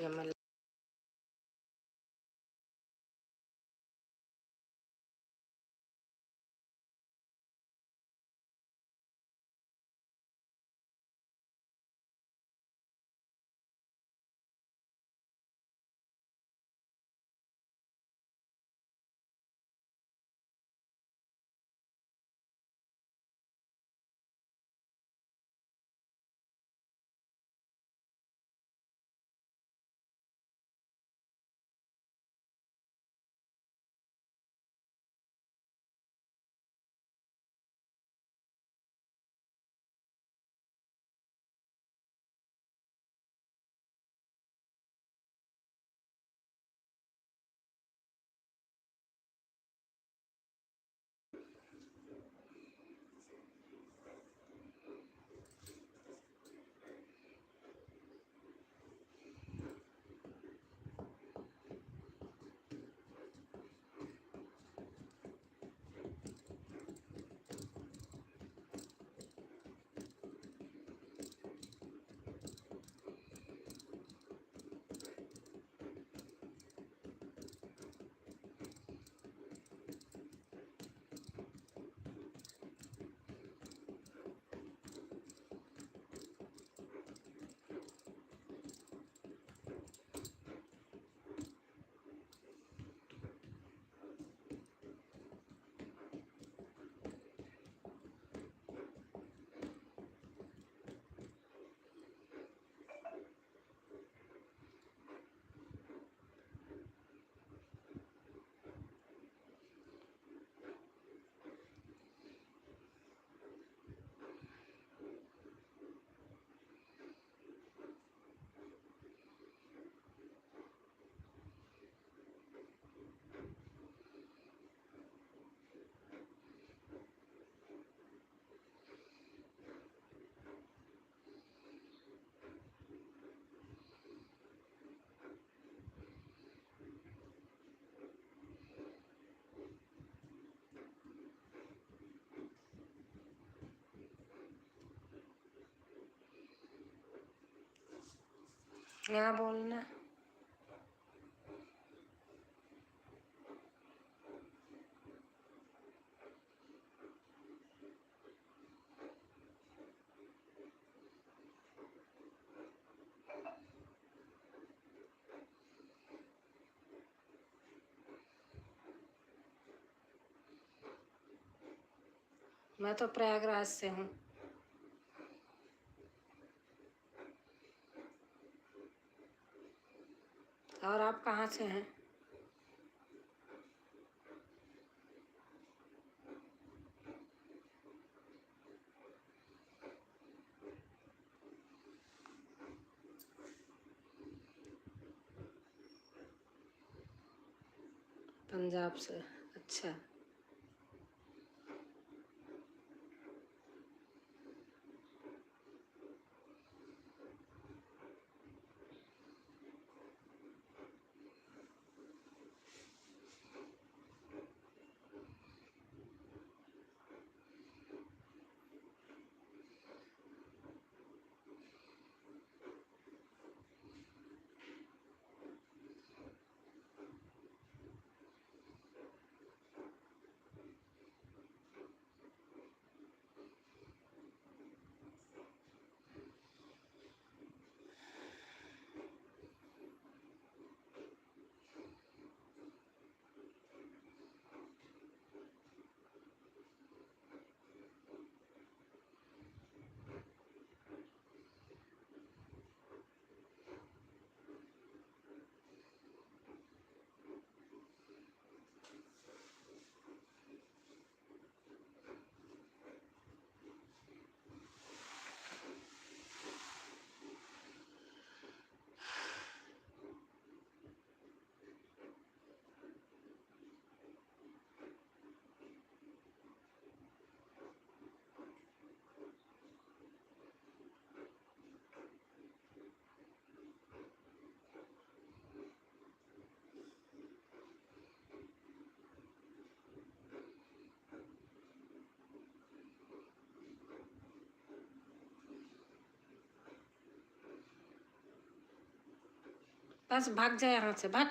ये मैं यहाँ बोलना। मैं तो प्रयागराज से हूँ। और आप कहाँ से हैं? पंजाब से। अच्छा। बस भाग जाए यहाँ से, भाग।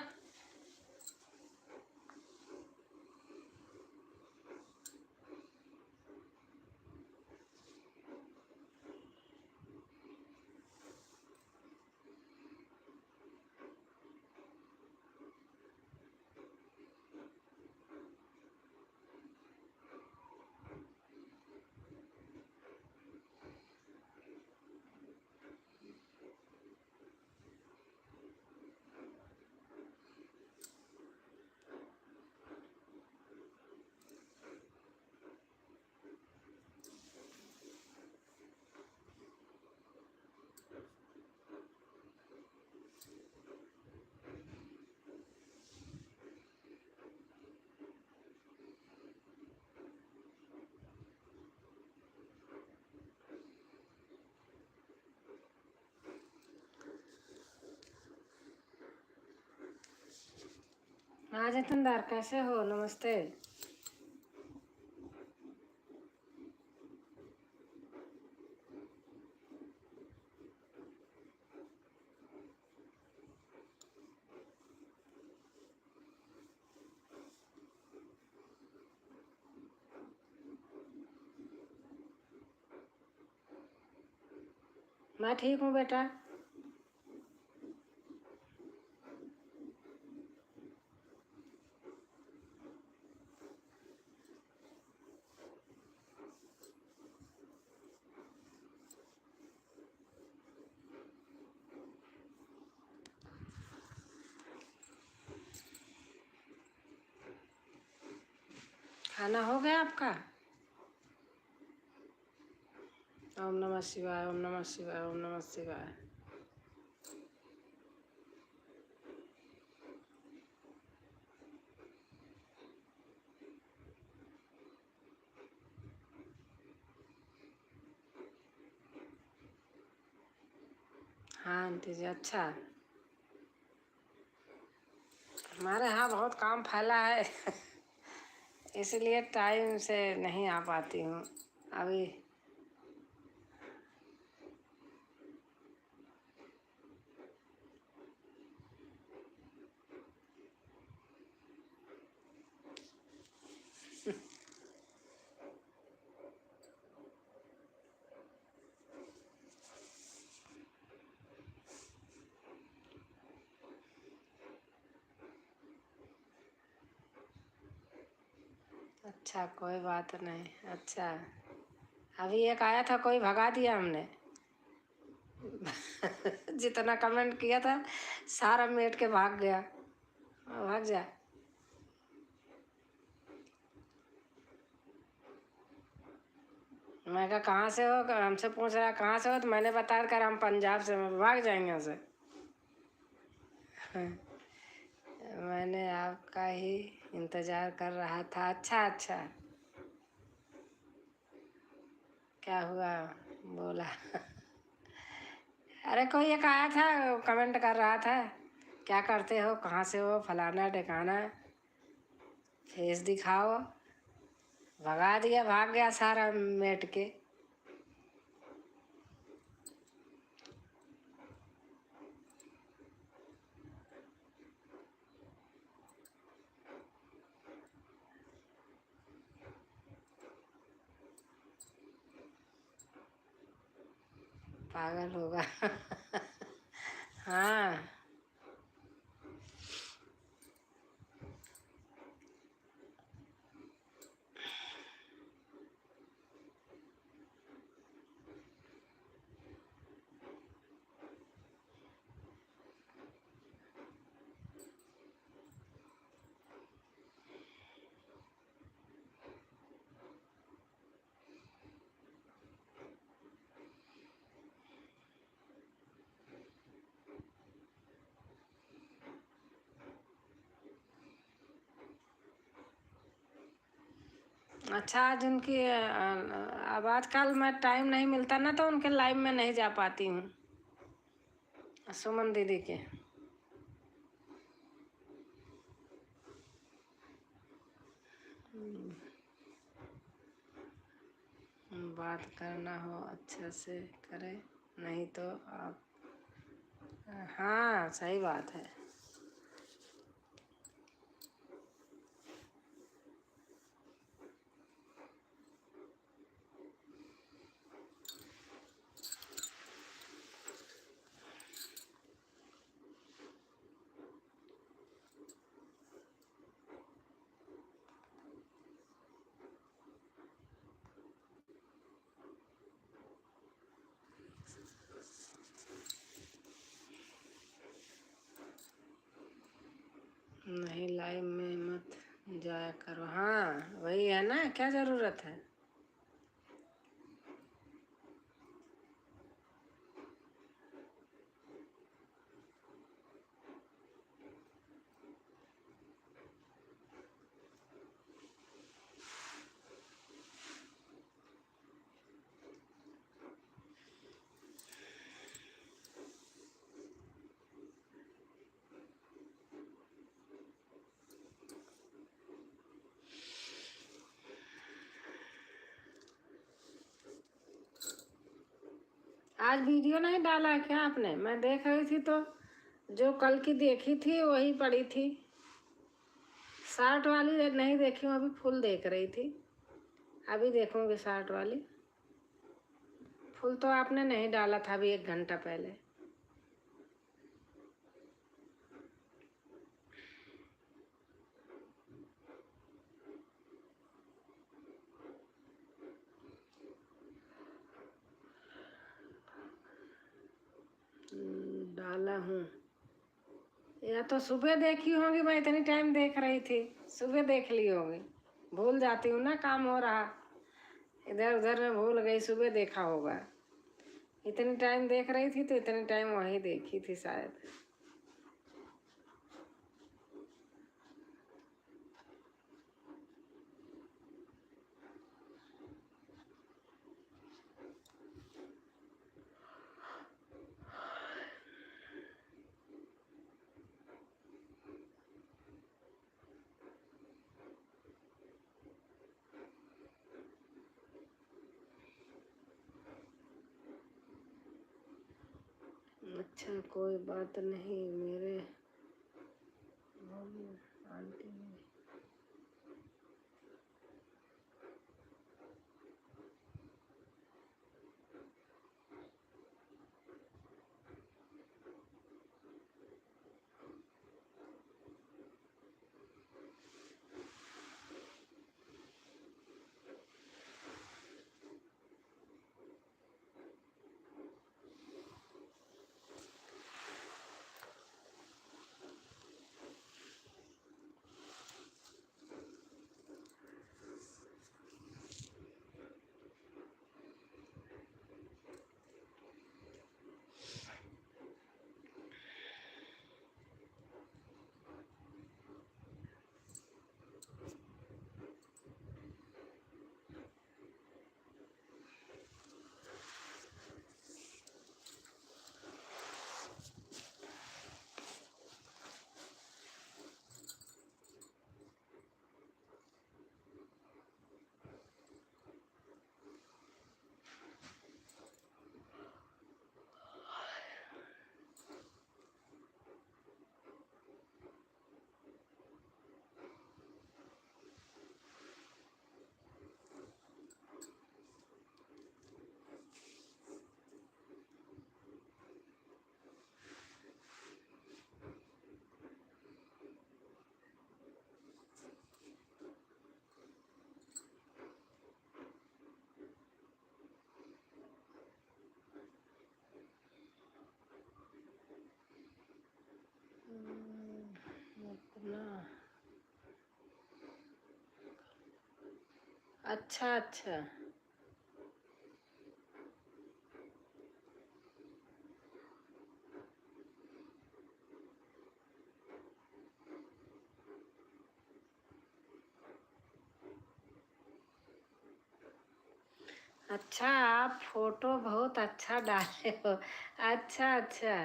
हाँ जतनदार, कैसे हो? नमस्ते। मैं ठीक हूँ बेटा। खाना हो गया आपका? ओम नमः शिवाय, ओम नमः शिवाय, ओम नमः शिवाय। हाँ आंटी जी, अच्छा। हमारे यहाँ बहुत काम फैला है इसलिए टाइम से नहीं आ पाती हूँ अभी। अच्छा, कोई बात नहीं। अच्छा, अभी एक आया था, कोई भगा दिया हमने जितना कमेंट किया था सारा मेट के भाग गया। भाग जा। मैं कहा कहाँ से हो? हमसे पूछ रहा कहाँ से हो, तो मैंने बता कर हम पंजाब से। भाग जाएंगे यहाँ से मैंने आपका ही इंतज़ार कर रहा था। अच्छा अच्छा, क्या हुआ? बोला अरे कोई एक आया था, कमेंट कर रहा था क्या करते हो, कहाँ से हो, फलाना ढिकाना, फेस दिखाओ। भगा दिया, भाग गया सारा मेट के। पागल होगा हाँ। अच्छा, आज उनकी अब आजकल मैं टाइम नहीं मिलता ना, तो उनके लाइव में नहीं जा पाती हूँ। सुमन दीदी के बात करना हो अच्छे से करें, नहीं तो आप हाँ सही बात है। नहीं लाइव में मत जाया करो। हाँ वही है ना, क्या ज़रूरत है। आज वीडियो नहीं डाला है क्या आपने? मैं देख रही थी तो जो कल की देखी थी वही पड़ी थी। शॉर्ट वाली नहीं देखी हूँ, अभी फुल देख रही थी। अभी देखूंगी शॉर्ट वाली। फुल तो आपने नहीं डाला था अभी 1 घंटा पहले। डाला हूँ या तो सुबह देखी होगी, मैं इतनी टाइम देख रही थी, सुबह देख ली होगी। भूल जाती हूँ ना, काम हो रहा इधर उधर में, भूल गई। सुबह देखा होगा, इतनी टाइम देख रही थी तो इतनी टाइम वही देखी थी शायद। अच्छा कोई बात नहीं, मेरे आंटी ने अपना। अच्छा अच्छा। अच्छा आप फोटो बहुत अच्छा डाले हो। अच्छा अच्छा,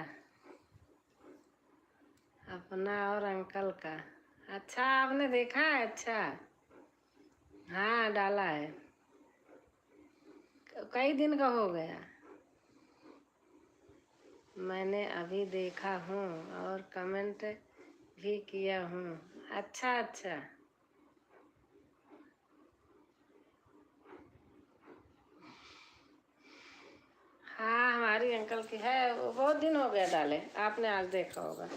अपना और अंकल का। अच्छा आपने देखा है? अच्छा हाँ डाला है। कई दिन का हो गया। मैंने अभी देखा हूँ और कमेंट भी किया हूँ। अच्छा अच्छा। हाँ हमारी अंकल की है, वो बहुत दिन हो गया डाले, आपने आज देखा होगा।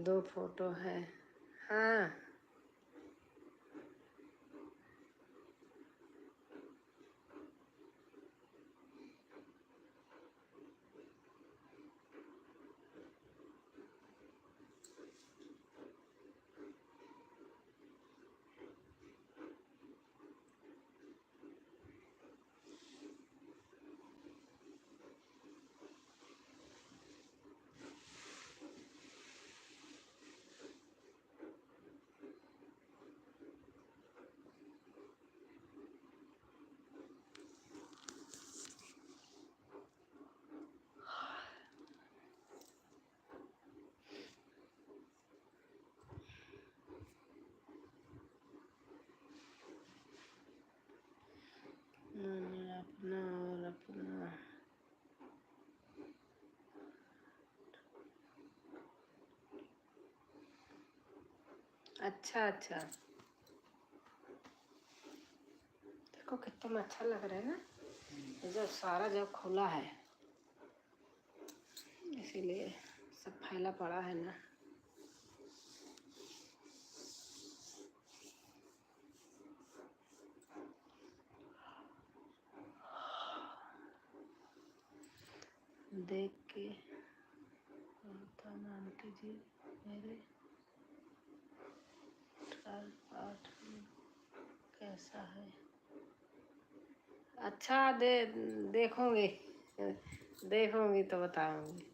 दो फोटो है। हाँ अपना और अपना। अच्छा अच्छा, देखो कितना अच्छा लग रहा है ना, जब सारा जब खुला है इसीलिए सब फैला पड़ा है ना। देख के होता ना आंटी जी, मेरे पाठ कैसा है। अच्छा देखूंगी, देखूंगी तो बताऊंगी।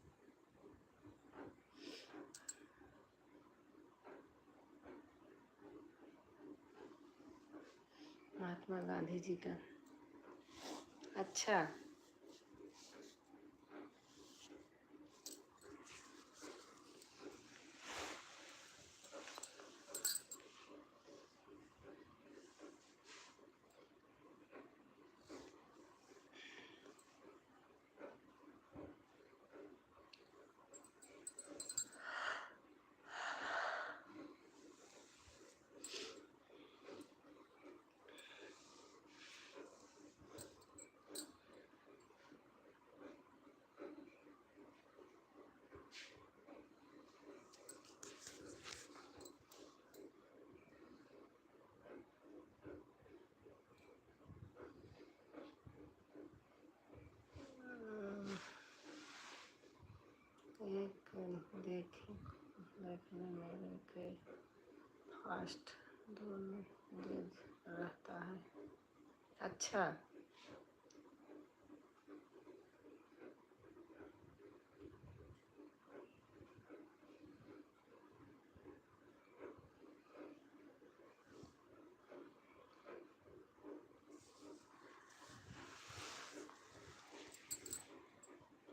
महात्मा गांधी जी का। अच्छा एक देखने मेरे के फास्ट दोनों तेज रहता है। अच्छा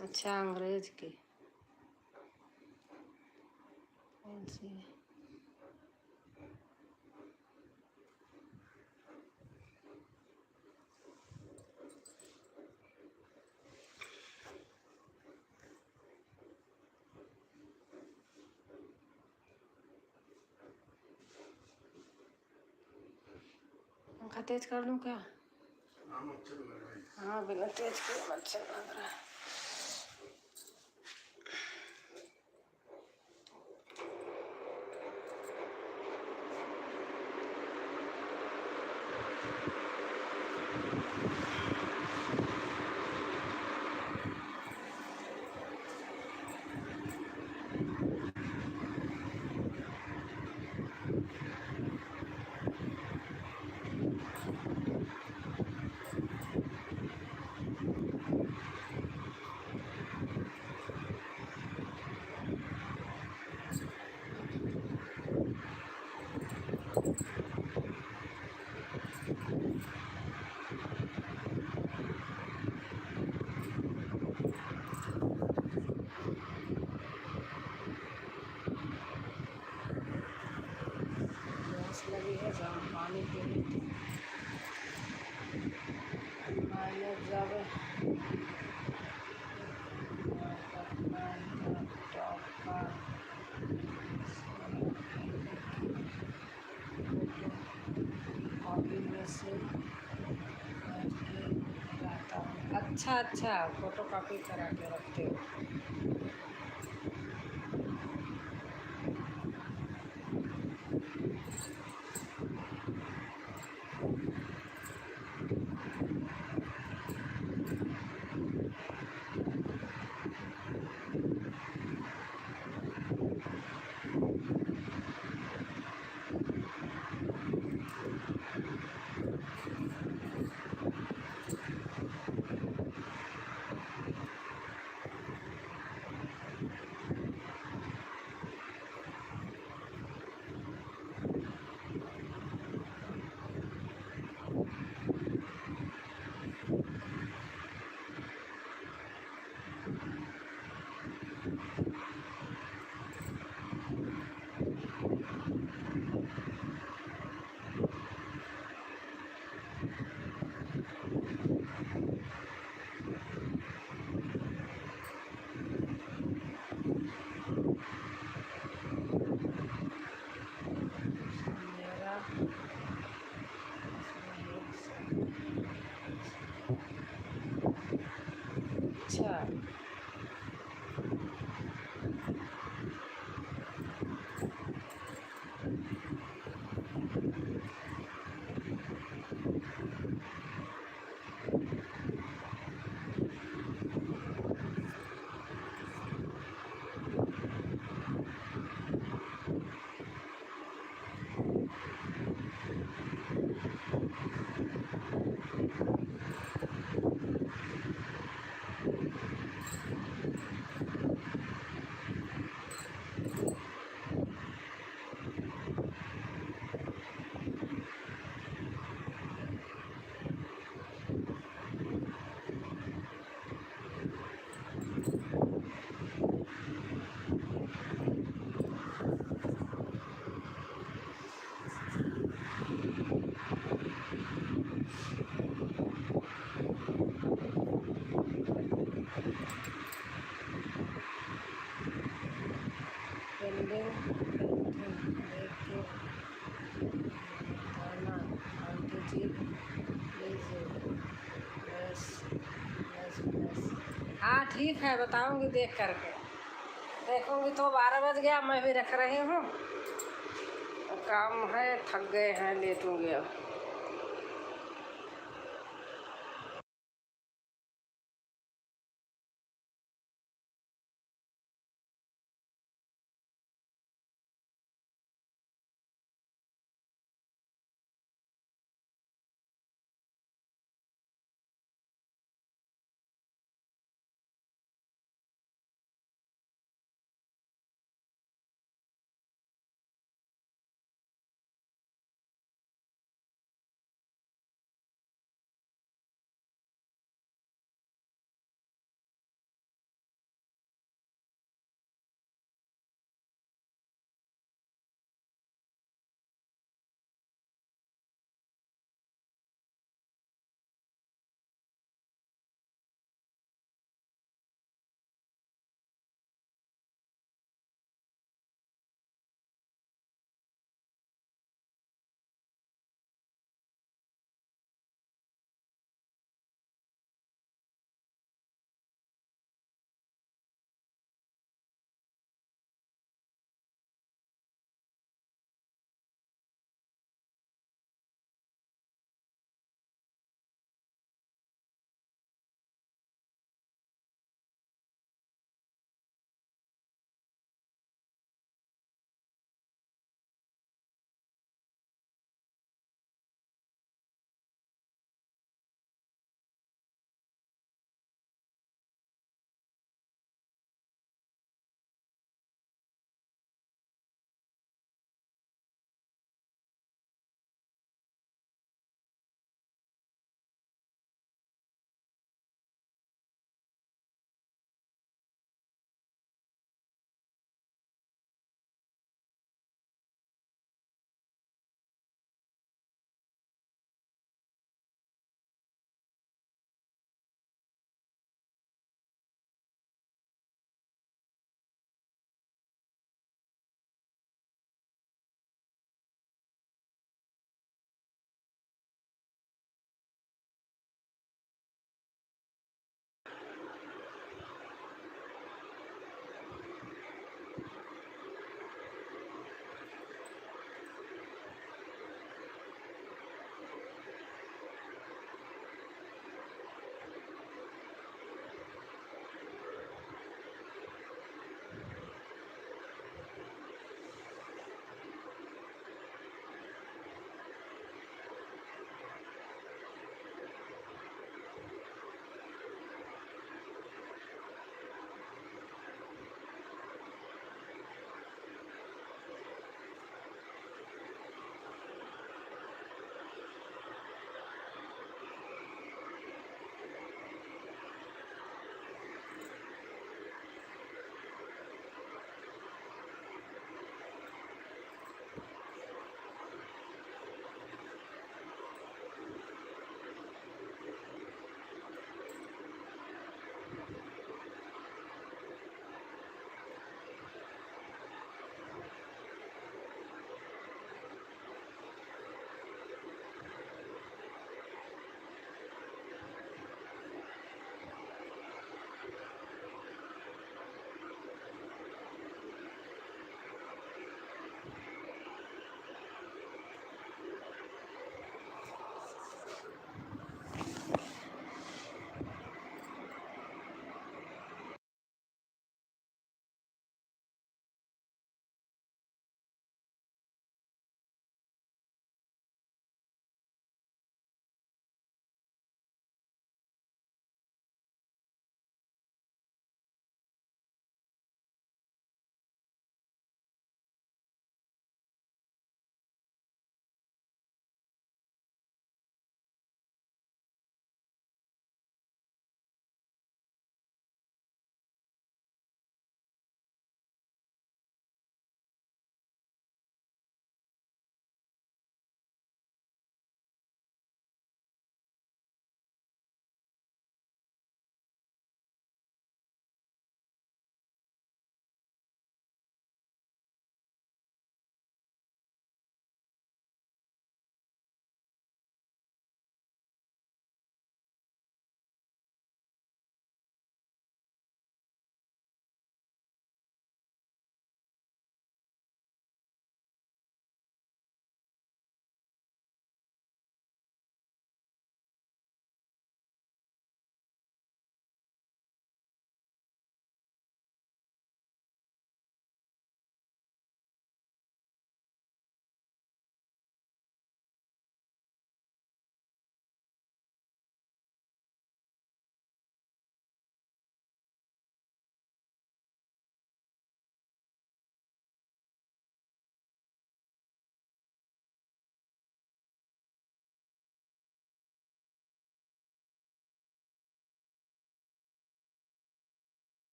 अच्छा, अंग्रेज की ऐसी। पंखा तेज कर लूँ क्या? हाँ मच्छर लग रहा है। हाँ बिना तेज के मच्छर लग रहा है। मैंने जब टॉप का कॉपी में से करके लाता हूँ। अच्छा अच्छा, फोटो कॉपी करा के रखते हो। मेरा अच्छा पेंडिंग लेके बताना आंटी जी प्लीज़। बस बस बस, हाँ ठीक है, बताऊँगी देख करके। देखूँगी तो 12 बज गया, मैं भी रख रही हूँ, काम है, थक गए हैं, लेटूँगी अब।